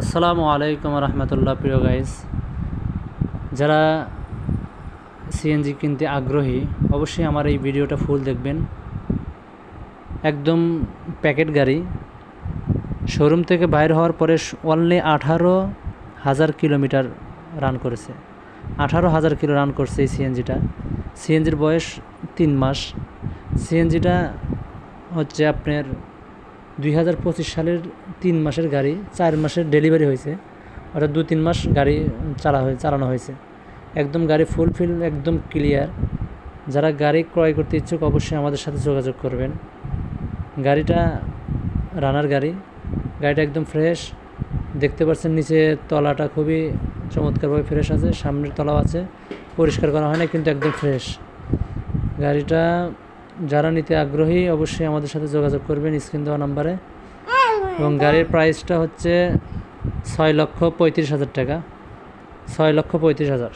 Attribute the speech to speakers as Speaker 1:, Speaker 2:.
Speaker 1: আসসালামু আলাইকুম রহমতুল্লাহ। প্রিয় গাইস, যারা সিএনজি কিনতে আগ্রহী অবশ্যই আমার এই ভিডিওটা ফুল দেখবেন। একদম প্যাকেট গাড়ি, শোরুম থেকে বাইর হওয়ার পরে অনলি 18,000 কিলোমিটার রান করেছে। 18,000 কিলো রান করছে এই সিএনজিটা। সিএনজির বয়স 3 মাস। সিএনজিটা হচ্ছে আপনার 2025 সালের 3 মাসের গাড়ি, 4 মাসের ডেলিভারি হয়েছে, অর্থাৎ 2-3 মাস গাড়ি চালানো হয়েছে। একদম গাড়ি ফুলফিল, একদম ক্লিয়ার। যারা গাড়ি ক্রয় করতে ইচ্ছুক অবশ্যই আমাদের সাথে যোগাযোগ করবেন। গাড়িটা রানার গাড়ি, গাড়িটা একদম ফ্রেশ। দেখতে পাচ্ছেন নিচে তলাটা খুবই চমৎকারভাবে ফ্রেশ আছে, সামনের তলাও আছে, পরিষ্কার করা হয় না কিন্তু একদম ফ্রেশ। গাড়িটা যারা নিতে আগ্রহী অবশ্যই আমাদের সাথে যোগাযোগ করবেন স্ক্রিন দেওয়া নাম্বারে। এবং গাড়ির প্রাইসটা হচ্ছে 6,35,000 টাকা, 6,35,000।